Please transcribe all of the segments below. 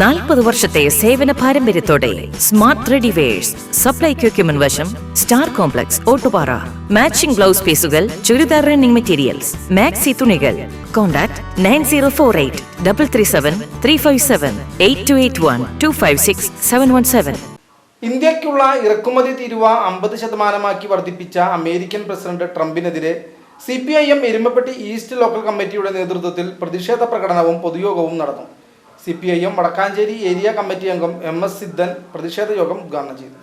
40 വർഷത്തെ സേവന പാരമ്പര്യത്തോടെ സ്മാർട്ട് റെഡിവെയർസ് സപ്ലൈ എക്യുപ്മെന്റ് വശം star complex Ottupara. Matching blouse പീസുകൾ, ചുരിദാർ റണ്ണിംഗ് മെറ്റീരിയൽസ്, മാക്സി തുണികൾ. കോൺടാക്ട് 9048 337 357 8281 256 717. ഇന്ത്യയ്ക്കുള്ള ഇറക്കുമതി തീരുവ 50% വർദ്ധിപ്പിച്ച അമേരിക്കൻ പ്രസിഡന്റ് ട്രംപിനെതിരെ CPIM എരുമപ്പെട്ടി ഈസ്റ്റ് ലോക്കൽ കമ്മിറ്റിയുടെ നേതൃത്വത്തിൽ പ്രതിഷേധ പ്രകടനവും പൊതുയോഗവും നടന്നു. CPIM വടക്കാഞ്ചേരി ഏരിയ കമ്മിറ്റി അംഗം MS സിദ്ധൻ പ്രതിഷേധ യോഗം ഉദ്ഘാടനം ചെയ്തു.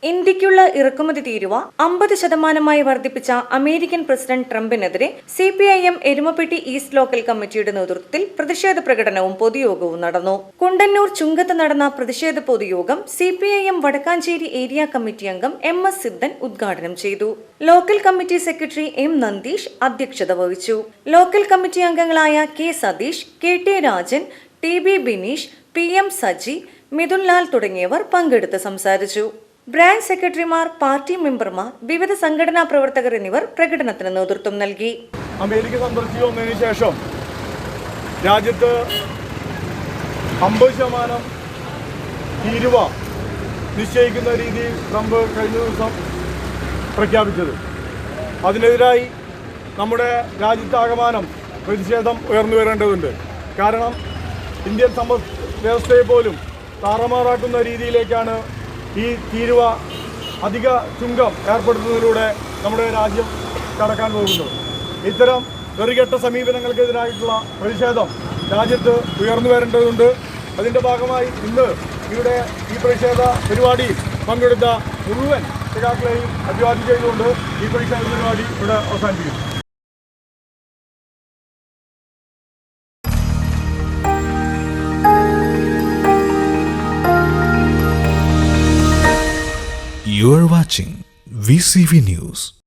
ഇന്ത്യയ്ക്കുള്ള ഇറക്കുമതി തീരുവ 50% വർദ്ധിപ്പിച്ച അമേരിക്കൻ പ്രസിഡന്റ് ട്രംപിനെതിരെ CPIM എരുമപ്പെട്ടി ഈസ്റ്റ് ലോക്കൽ കമ്മിറ്റിയുടെ നേതൃത്വത്തിൽ പ്രതിഷേധ പ്രകടനവും പൊതുയോഗവും നടന്നു. കുണ്ടന്നൂർ ചുങ്കത്ത് നടന്ന പ്രതിഷേധ പൊതുയോഗം CPIM വടക്കാഞ്ചേരി ഏരിയ കമ്മിറ്റി അംഗം MS സിദ്ധൻ ഉദ്ഘാടനം ചെയ്തു. Local committee secretary M Nandeesh അധ്യക്ഷത വഹിച്ചു. ലോക്കൽ കമ്മിറ്റി അംഗങ്ങളായ K Satheesh, KT Rajan, TB Bineesh, PM Saji, Mithunlal തുടങ്ങിയവർ പങ്കെടുത്ത് സംസാരിച്ചു. ബ്രാഞ്ച് സെക്രട്ടറിമാർ, പാർട്ടി മെമ്പർമാർ, വിവിധ സംഘടനാ പ്രവർത്തകർ എന്നിവർ പ്രകടനത്തിന് നേതൃത്വം നൽകി. അമേരിക്ക സന്ദർശിച്ചു വന്നതിന് ശേഷം രാജ്യത്ത് 50% തീരുവ നിശ്ചയിക്കുന്ന രീതി ട്രംപ് കഴിഞ്ഞ ദിവസം പ്രഖ്യാപിച്ചത്. അതിനെതിരായി നമ്മുടെ രാജ്യത്താകമാനം പ്രതിഷേധം ഉയർന്നു വരേണ്ടതുണ്ട്. കാരണം ഇന്ത്യൻ സമ്പദ് വ്യവസ്ഥയെ പോലും താറുമാറാക്കുന്ന രീതിയിലേക്കാണ് ഈ തീരുവ അധിക ചുങ്കം ഏർപ്പെടുത്തുന്നതിലൂടെ നമ്മുടെ രാജ്യം കടക്കാൻ പോകുന്നത്. ഇത്തരം വെറുകെട്ട സമീപനങ്ങൾക്കെതിരായിട്ടുള്ള പ്രതിഷേധം രാജ്യത്ത് ഉയർന്നു വരേണ്ടതുണ്ട്. അതിൻ്റെ ഭാഗമായി ഇന്ന് ഇവിടെ ഈ പ്രതിഷേധ പരിപാടിയിൽ പങ്കെടുത്ത മുഴുവൻ സഖാക്കളെയും അഭിവാദ്യം ചെയ്തുകൊണ്ട് ഈ പ്രതിഷേധ പരിപാടി ഇവിടെ അവസാനിപ്പിക്കുന്നു. You are watching VCV News.